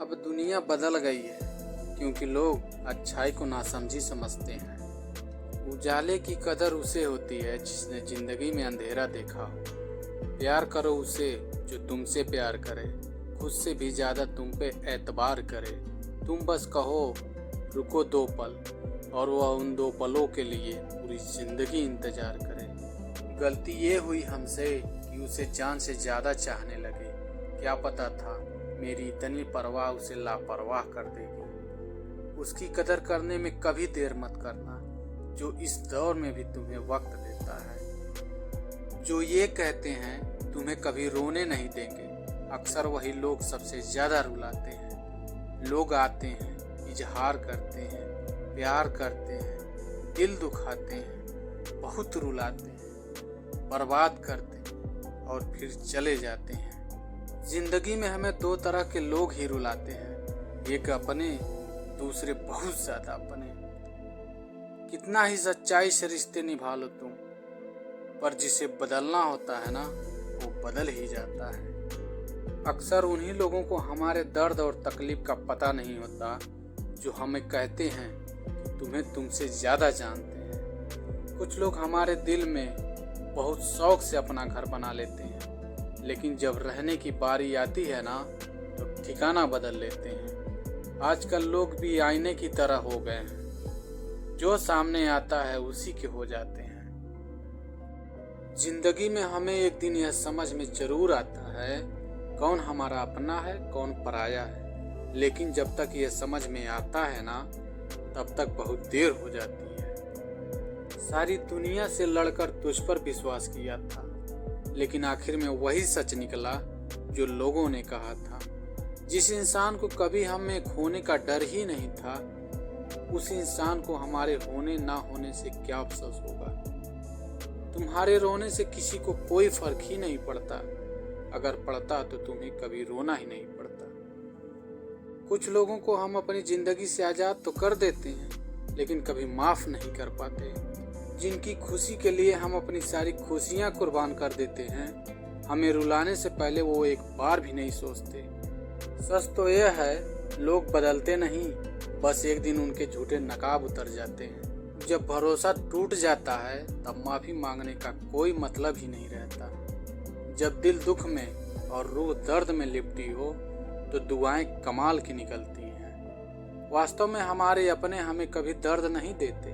अब दुनिया बदल गई है क्योंकि लोग अच्छाई को नासमझी समझते हैं। उजाले की कदर उसे होती है जिसने जिंदगी में अंधेरा देखा हो। प्यार करो उसे जो तुमसे प्यार करे, खुद से भी ज्यादा तुम पे एतबार करे। तुम बस कहो रुको 2 पल और वह उन 2 पलों के लिए पूरी जिंदगी इंतजार करे। गलती ये हुई हमसे कि उसे जान से ज्यादा चाहने लगे। क्या पता था मेरी इतनी परवाह उसे लापरवाह कर देगी। उसकी कदर करने में कभी देर मत करना जो इस दौर में भी तुम्हें वक्त देता है। जो ये कहते हैं तुम्हें कभी रोने नहीं देंगे, अक्सर वही लोग सबसे ज्यादा रुलाते हैं। लोग आते हैं, इजहार करते हैं, प्यार करते हैं, दिल दुखाते हैं, बहुत रुलाते हैं, बर्बाद करते हैं और फिर चले जाते हैं। जिंदगी में हमें 2 तरह के लोग ही रुलाते हैं, एक अपने, दूसरे बहुत ज्यादा अपने। कितना ही सच्चाई से रिश्ते निभा लो तुम, पर जिसे बदलना होता है ना वो बदल ही जाता है। अक्सर उन्हीं लोगों को हमारे दर्द और तकलीफ का पता नहीं होता जो हमें कहते हैं कि तुम्हें तुमसे ज्यादा जानते हैं। कुछ लोग हमारे दिल में बहुत शौक से अपना घर बना लेते हैं, लेकिन जब रहने की बारी आती है ना तो ठिकाना बदल लेते हैं। आजकल लोग भी आईने की तरह हो गए हैं, जो सामने आता है उसी के हो जाते हैं। जिंदगी में हमें एक दिन यह समझ में जरूर आता है कौन हमारा अपना है कौन पराया है, लेकिन जब तक यह समझ में आता है ना तब तक बहुत देर हो जाती है। सारी दुनिया से लड़कर तुझ पर विश्वास किया था, लेकिन आखिर में वही सच निकला जो लोगों ने कहा था। जिस इंसान को कभी हमें खोने का डर ही नहीं था, उस इंसान को हमारे होने ना होने से क्या अफसोस होगा। तुम्हारे रोने से किसी को कोई फर्क ही नहीं पड़ता, अगर पड़ता तो तुम्हें कभी रोना ही नहीं पड़ता। कुछ लोगों को हम अपनी जिंदगी से आजाद तो कर देते हैं, लेकिन कभी माफ नहीं कर पाते। जिनकी खुशी के लिए हम अपनी सारी खुशियां कुर्बान कर देते हैं, हमें रुलाने से पहले वो एक बार भी नहीं सोचते। सच तो यह है लोग बदलते नहीं, बस एक दिन उनके झूठे नकाब उतर जाते हैं। जब भरोसा टूट जाता है तब माफी मांगने का कोई मतलब ही नहीं रहता। जब दिल दुख में और रूह दर्द में लिपटी हो तो दुआएं कमाल की निकलती हैं। वास्तव में हमारे अपने हमें कभी दर्द नहीं देते,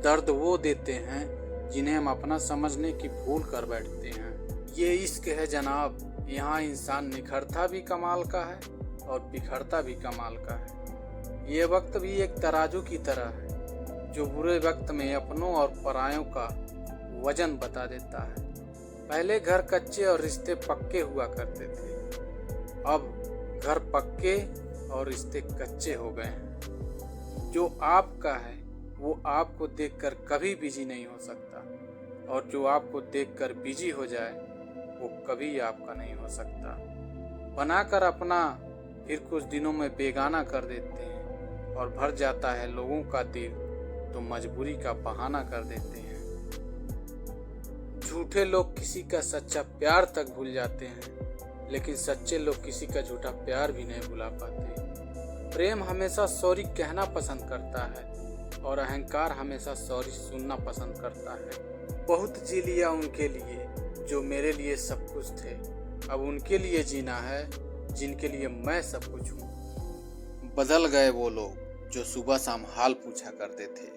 दर्द वो देते हैं जिन्हें हम अपना समझने की भूल कर बैठते हैं। ये इश्क है जनाब, यहाँ इंसान निखरता भी कमाल का है और बिखरता भी कमाल का है। ये वक्त भी एक तराजू की तरह है जो बुरे वक्त में अपनों और परायों का वजन बता देता है। पहले घर कच्चे और रिश्ते पक्के हुआ करते थे, अब घर पक्के और रिश्ते कच्चे हो गए हैं। जो आपका है वो आपको देखकर कभी बिजी नहीं हो सकता, और जो आपको देखकर बिजी हो जाए वो कभी आपका नहीं हो सकता। बनाकर अपना फिर कुछ दिनों में बेगाना कर देते हैं, और भर जाता है लोगों का दिल तो मजबूरी का बहाना कर देते हैं। झूठे लोग किसी का सच्चा प्यार तक भूल जाते हैं, लेकिन सच्चे लोग किसी का झूठा प्यार भी नहीं भुला पाते। प्रेम हमेशा सॉरी कहना पसंद करता है और अहंकार हमेशा सॉरी सुनना पसंद करता है। बहुत जी लिया उनके लिए जो मेरे लिए सब कुछ थे, अब उनके लिए जीना है जिनके लिए मैं सब कुछ हूँ। बदल गए वो लोग जो सुबह शाम हाल पूछा करते थे।